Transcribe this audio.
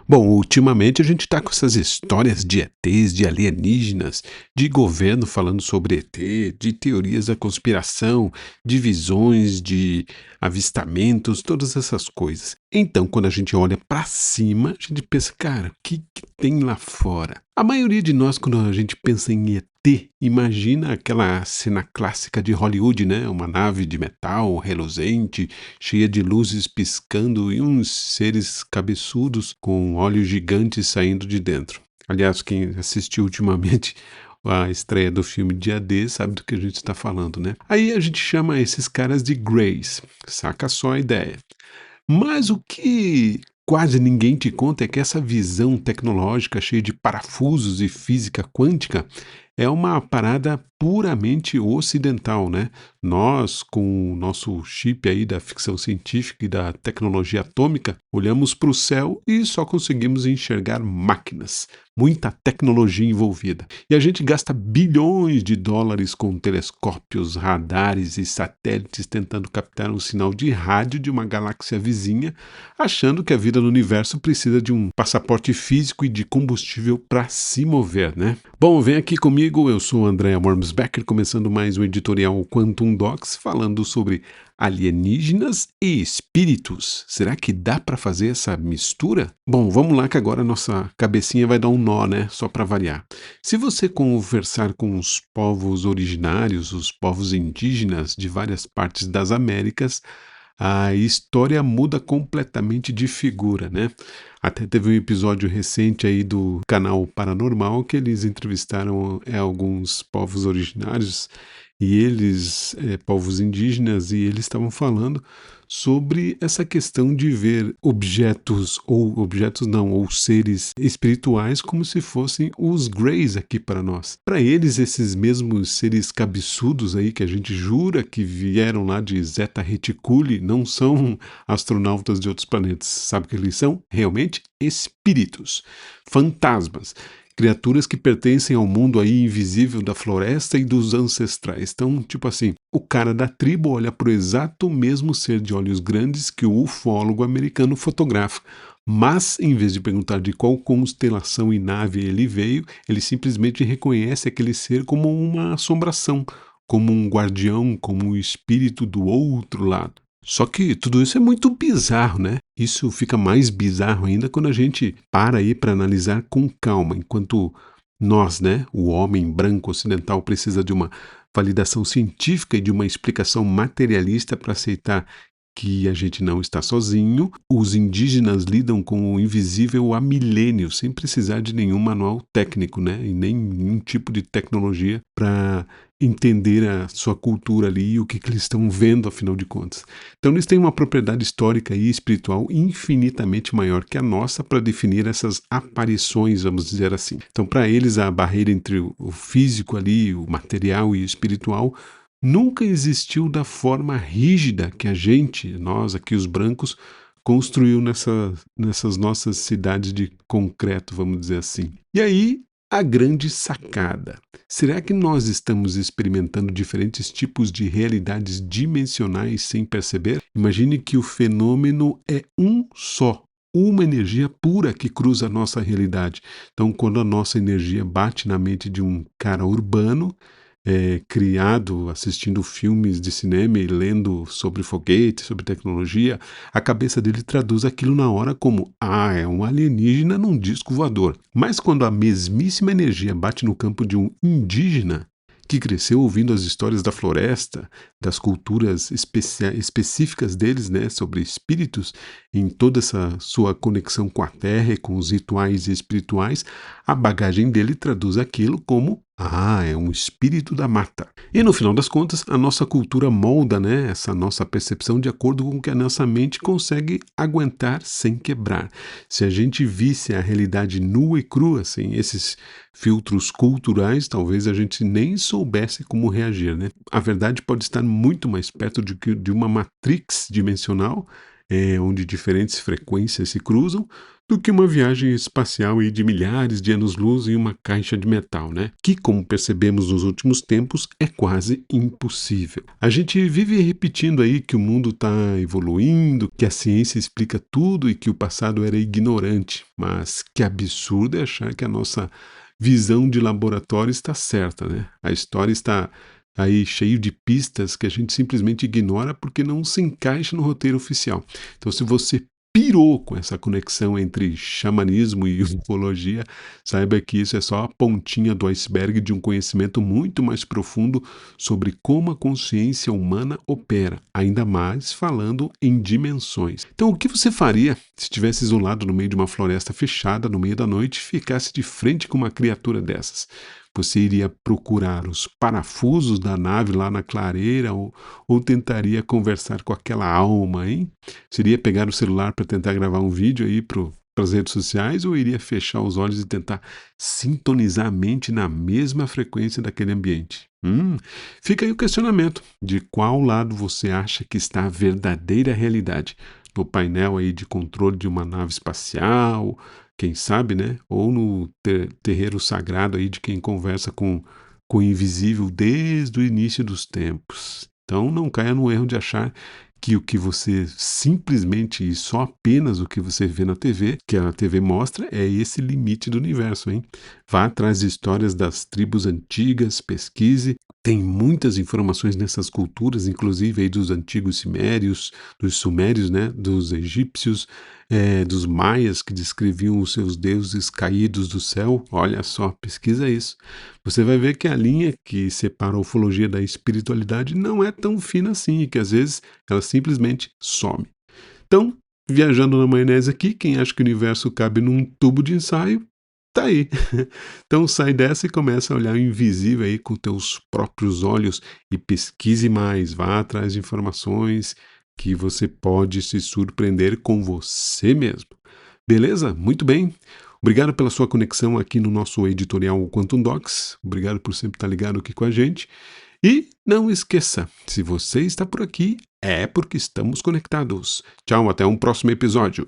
Bom, ultimamente a gente está com essas histórias de ETs, de alienígenas, de governo falando sobre ET, de teorias da conspiração, de visões, de avistamentos, todas essas coisas. Então, quando a gente olha para cima, a gente pensa, cara, o que, que tem lá fora? A maioria de nós, quando a gente pensa em ET, imagina aquela cena clássica de Hollywood, né? Uma nave de metal reluzente, cheia de luzes piscando e uns seres cabeçudos com olhos gigantes saindo de dentro. Aliás, quem assistiu ultimamente a estreia do filme Dia D sabe do que a gente está falando, né? Aí a gente chama esses caras de Greys, saca só a ideia. Mas o que quase ninguém te conta é que essa visão tecnológica cheia de parafusos e física quântica é uma parada puramente ocidental, né? Nós, com o nosso chip aí da ficção científica e da tecnologia atômica, olhamos para o céu e só conseguimos enxergar máquinas, muita tecnologia envolvida. E a gente gasta bilhões de dólares com telescópios, radares e satélites tentando captar um sinal de rádio de uma galáxia vizinha, achando que a vida no universo precisa de um passaporte físico e de combustível para se mover, né? Bom, vem aqui comigo, eu sou o André Wormsbecker, começando mais um editorial Quantum Docs, falando sobre alienígenas e espíritos. Será que dá para fazer essa mistura? Bom, vamos lá que agora a nossa cabecinha vai dar um nó, né? Só para variar. Se você conversar com os povos originários, os povos indígenas de várias partes das Américas, a história muda completamente de figura, né? Até teve um episódio recente aí do canal Paranormal que eles entrevistaram alguns povos originários e eles, povos indígenas, e eles estavam falando sobre essa questão de ver objetos não, ou seres espirituais como se fossem os Greys aqui para nós. Para eles, esses mesmos seres cabeçudos aí que a gente jura que vieram lá de Zeta Reticuli não são astronautas de outros planetas. Sabe o que eles são? Realmente espíritos, fantasmas. Criaturas que pertencem ao mundo aí invisível da floresta e dos ancestrais. Então, tipo assim, o cara da tribo olha para o exato mesmo ser de olhos grandes que o ufólogo americano fotografa. Mas, em vez de perguntar de qual constelação e nave ele veio, ele simplesmente reconhece aquele ser como uma assombração, como um guardião, como um espírito do outro lado. Só que tudo isso é muito bizarro, né? Isso fica mais bizarro ainda quando a gente para aí para analisar com calma, enquanto nós, né, o homem branco ocidental precisa de uma validação científica e de uma explicação materialista para aceitar que a gente não está sozinho. Os indígenas lidam com o invisível há milênios, sem precisar de nenhum manual técnico, né? E nem nenhum tipo de tecnologia para entender a sua cultura ali e o que eles estão vendo, afinal de contas. Então, eles têm uma propriedade histórica e espiritual infinitamente maior que a nossa para definir essas aparições, vamos dizer assim. Então, para eles, a barreira entre o físico ali, o material e o espiritual, nunca existiu da forma rígida que a gente, nós aqui os brancos, construiu nessas nossas cidades de concreto, vamos dizer assim. E aí, a grande sacada. Será que nós estamos experimentando diferentes tipos de realidades dimensionais sem perceber? Imagine que o fenômeno é um só. Uma energia pura que cruza a nossa realidade. Então, quando a nossa energia bate na mente de um cara urbano, criado assistindo filmes de cinema e lendo sobre foguete, sobre tecnologia, a cabeça dele traduz aquilo na hora como: ah, é um alienígena num disco voador. Mas quando a mesmíssima energia bate no campo de um indígena, que cresceu ouvindo as histórias da floresta, das culturas específicas deles, né, sobre espíritos, em toda essa sua conexão com a terra e com os rituais espirituais, a bagagem dele traduz aquilo como: ah, é um espírito da mata. E no final das contas, a nossa cultura molda, né, essa nossa percepção de acordo com o que a nossa mente consegue aguentar sem quebrar. Se a gente visse a realidade nua e crua, sem esses filtros culturais, talvez a gente nem soubesse como reagir, né? A verdade pode estar muito mais perto de uma matrix dimensional, onde diferentes frequências se cruzam, do que uma viagem espacial aí de milhares de anos-luz em uma caixa de metal, né? Que, como percebemos nos últimos tempos, é quase impossível. A gente vive repetindo aí que o mundo está evoluindo, que a ciência explica tudo e que o passado era ignorante, mas que absurdo é achar que a nossa visão de laboratório está certa, né? A história está aí cheio de pistas que a gente simplesmente ignora porque não se encaixa no roteiro oficial. Então, se você pirou com essa conexão entre xamanismo e ufologia, saiba que isso é só a pontinha do iceberg de um conhecimento muito mais profundo sobre como a consciência humana opera, ainda mais falando em dimensões. Então, o que você faria se estivesse isolado no meio de uma floresta fechada no meio da noite e ficasse de frente com uma criatura dessas? Você iria procurar os parafusos da nave lá na clareira ou tentaria conversar com aquela alma, hein? Seria pegar o celular para tentar gravar um vídeo aí para as redes sociais ou iria fechar os olhos e tentar sintonizar a mente na mesma frequência daquele ambiente? Fica aí o questionamento de qual lado você acha que está a verdadeira realidade. No painel aí de controle de uma nave espacial, quem sabe, né? Ou no terreiro sagrado aí de quem conversa com o invisível desde o início dos tempos. Então não caia no erro de achar que o que você simplesmente e só apenas o que você vê na TV, que a TV mostra, é esse limite do universo, hein? Vá atrás de histórias das tribos antigas, pesquise. Tem muitas informações nessas culturas, inclusive aí dos antigos sumérios, né? Dos egípcios, dos maias que descreviam os seus deuses caídos do céu. Olha só, pesquisa isso. Você vai ver que a linha que separa a ufologia da espiritualidade não é tão fina assim, e que às vezes ela simplesmente some. Então, viajando na maionese aqui, quem acha que o universo cabe num tubo de ensaio, tá aí. Então sai dessa e começa a olhar o invisível aí com teus próprios olhos e pesquise mais, vá atrás de informações que você pode se surpreender com você mesmo. Beleza? Muito bem. Obrigado pela sua conexão aqui no nosso editorial Quantum Docs. Obrigado por sempre estar ligado aqui com a gente. E não esqueça, se você está por aqui, é porque estamos conectados. Tchau, até um próximo episódio.